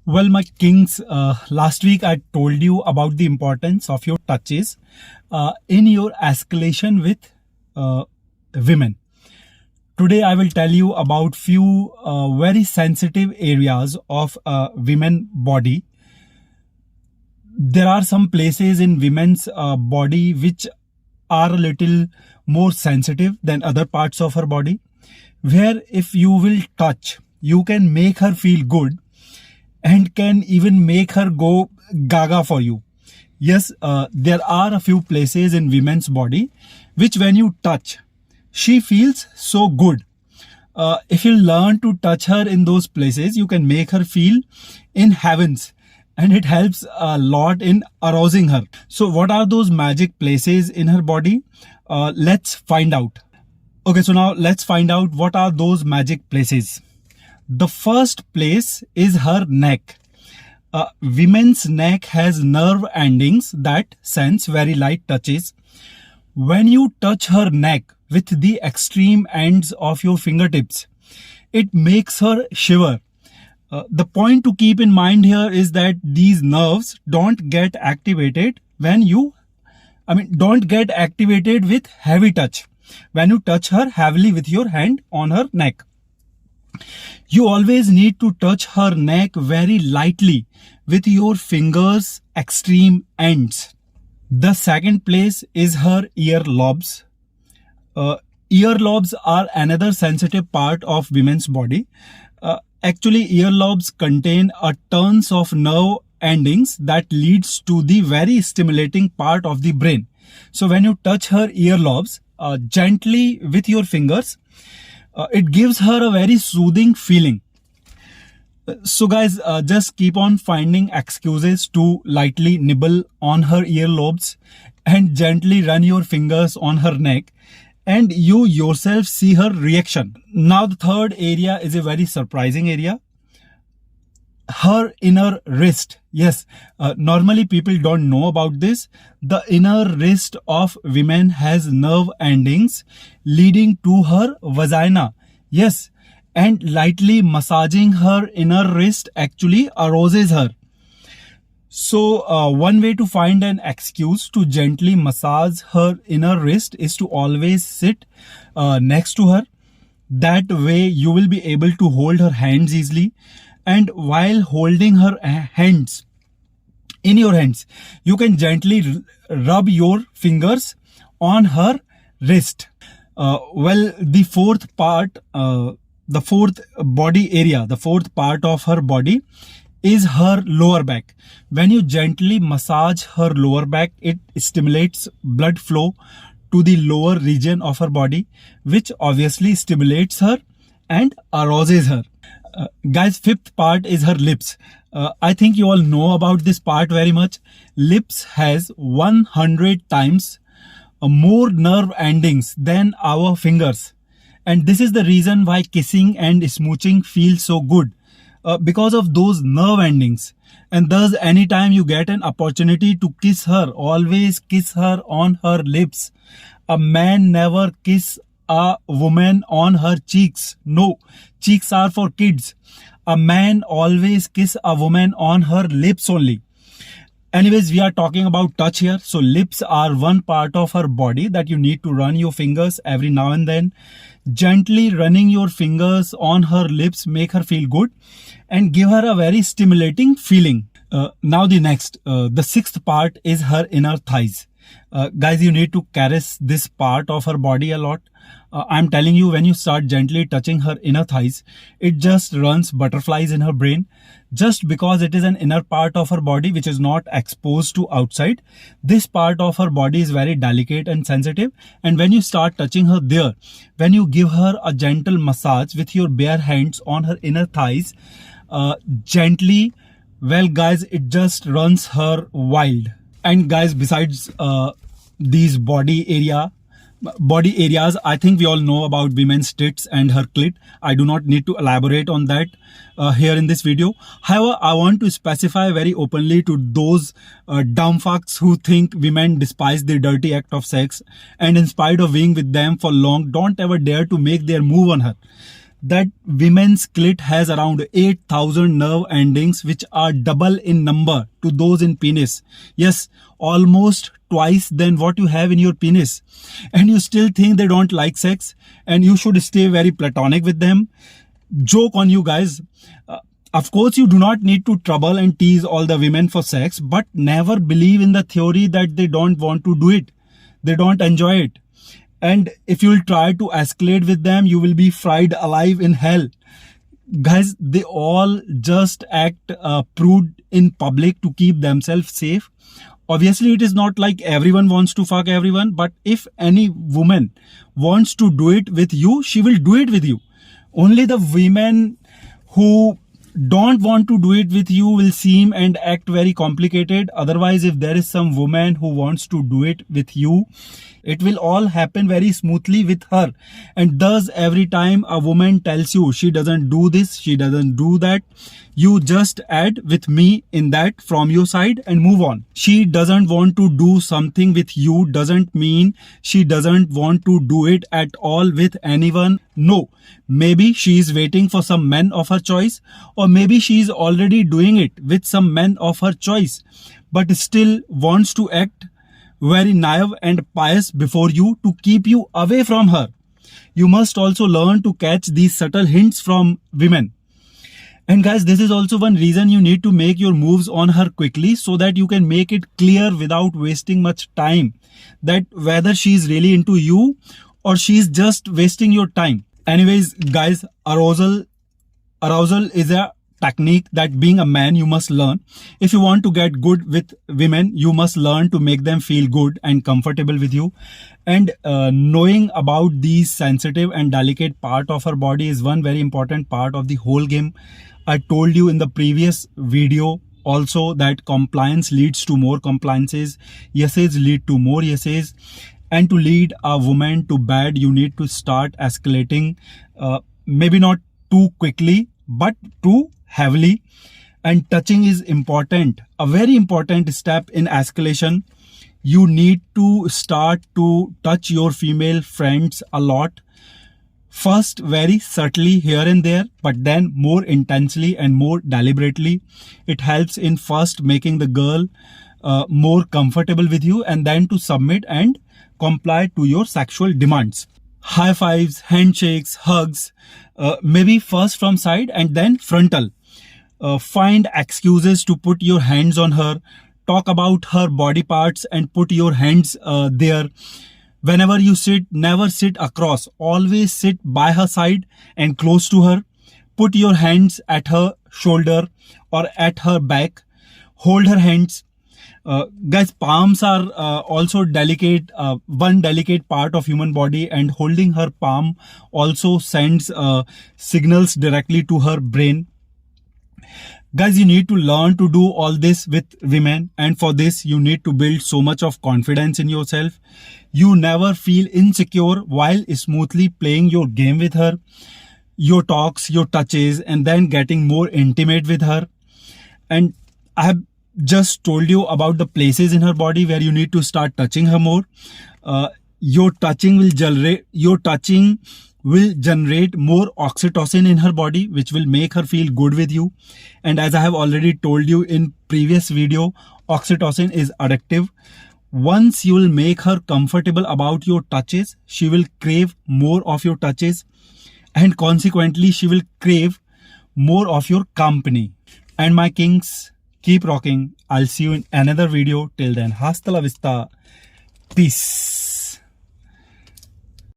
Well, my kings, last week I told you about the importance of your touches in your escalation with women. Today I will tell you about few very sensitive areas of women body. There are some places in women's body which are a little more sensitive than other parts of her body, where if you will touch, you can make her feel good and can even make her go gaga for you. Yes, there are a few places in women's body which when you touch, she feels so good. If you learn to touch her in those places, you can make her feel in heavens, and it helps a lot in arousing her. So what are those magic places in her body? Let's find out. Okay, so now let's find out what are those magic places. The first place is her neck. Women's neck has nerve endings that sense very light touches. When you touch her neck with the extreme ends of your fingertips, it makes her shiver. The point to keep in mind here is that these nerves don't get activated don't get activated with heavy touch. When you touch her heavily with your hand on her neck, you always need to touch her neck very lightly with your fingers' extreme ends. The second place is her earlobes. Earlobes are another sensitive part of women's body. Actually, earlobes contain a tons of nerve endings that leads to the very stimulating part of the brain. So when you touch her earlobes gently with your fingers, it gives her a very soothing feeling. So guys, just keep on finding excuses to lightly nibble on her earlobes and gently run your fingers on her neck, and you yourself see her reaction. Now the third area is a very surprising area. Her inner wrist. Yes, normally people don't know about this. The inner wrist of women has nerve endings leading to her vagina. Yes, and lightly massaging her inner wrist actually arouses her. So one way to find an excuse to gently massage her inner wrist is to always sit next to her. That way you will be able to hold her hands easily, and while holding her hands in your hands, you can gently rub your fingers on her wrist. The fourth part, the fourth body area, the fourth part of her body is her lower back. When you gently massage her lower back, it stimulates blood flow to the lower region of her body, which obviously stimulates her and arouses her. Guys, fifth part is her lips. I think you all know about this part very much. Lips has 100 times more nerve endings than our fingers. And this is the reason why kissing and smooching feels so good. Because of those nerve endings. And thus anytime you get an opportunity to kiss her, always kiss her on her lips. A man never kiss a woman on her cheeks. No, cheeks are for kids. A man always kiss a woman on her lips only. Anyways, we are talking about touch here. So lips are one part of her body that you need to run your fingers every now and then. Gently running your fingers on her lips make her feel good and give her a very stimulating feeling. Now the sixth part is her inner thighs. Guys, you need to caress this part of her body a lot. I'm telling you, when you start gently touching her inner thighs, it just runs butterflies in her brain. Just because it is an inner part of her body which is not exposed to outside, this part of her body is very delicate and sensitive. And when you start touching her there, when you give her a gentle massage with your bare hands on her inner thighs, gently, well guys, it just runs her wild. And guys, besides these body areas, I think we all know about women's tits and her clit. I do not need to elaborate on that here in this video. However, I want to specify very openly to those dumb fucks who think women despise the dirty act of sex, and in spite of being with them for long, don't ever dare to make their move on her. that women's clit has around 8,000 nerve endings, which are double in number to those in penis. Yes, almost twice than what you have in your penis. And you still think they don't like sex and you should stay very platonic with them. Joke on you guys. Of course, you do not need to trouble and tease all the women for sex, but never believe in the theory that they don't want to do it. They don't enjoy it. And if you'll try to escalate with them, you will be fried alive in hell. Guys, they all just act prude in public to keep themselves safe. Obviously, it is not like everyone wants to fuck everyone, but if any woman wants to do it with you, she will do it with you. Only the women who don't want to do it with you will seem and act very complicated. Otherwise, if there is some woman who wants to do it with you, it will all happen very smoothly with her. And thus, every time a woman tells you she doesn't do this, she doesn't do that, you just add with me in that from your side and move on. She doesn't want to do something with you doesn't mean she doesn't want to do it at all with anyone. No, maybe she is waiting for some men of her choice, or maybe she is already doing it with some men of her choice, but still wants to act very naive and pious before you to keep you away from her. You must also learn to catch these subtle hints from women. And guys, this is also one reason you need to make your moves on her quickly so that you can make it clear without wasting much time that whether she is really into you or she is just wasting your time. Anyways, guys, arousal is a technique that being a man you must learn. If you want to get good with women, you must learn to make them feel good and comfortable with you. And knowing about these sensitive and delicate part of her body is one very important part of the whole game. I told you in the previous video also that compliance leads to more compliances, yeses lead to more yeses, and to lead a woman to bed you need to start escalating, maybe not too quickly but too heavily. And touching is important, a very important step in escalation. You need to start to touch your female friends a lot. First very subtly here and there, but then more intensely and more deliberately. It helps in first making the girl more comfortable with you, and then to submit and comply to your sexual demands. High fives, handshakes, hugs, maybe first from side and then frontal. Find excuses to put your hands on her. Talk about her body parts and put your hands there. Whenever you sit, never sit across. Always sit by her side and close to her. Put your hands at her shoulder or at her back. Hold her hands. Guys, palms are also delicate, one delicate part of human body, and holding her palm also sends signals directly to her brain. Guys, you need to learn to do all this with women, and for this you need to build so much of confidence in yourself. You never feel insecure while smoothly playing your game with her, your talks, your touches, and then getting more intimate with her. And I have just told you about the places in her body where you need to start touching her more. Your touching will generate more oxytocin in her body, which will make her feel good with you. And as I have already told you in previous video, oxytocin is addictive. Once you will make her comfortable about your touches, she will crave more of your touches, and consequently she will crave more of your company. And my kings, keep rocking. I'll see you in another video. Till then, hasta la vista. Peace.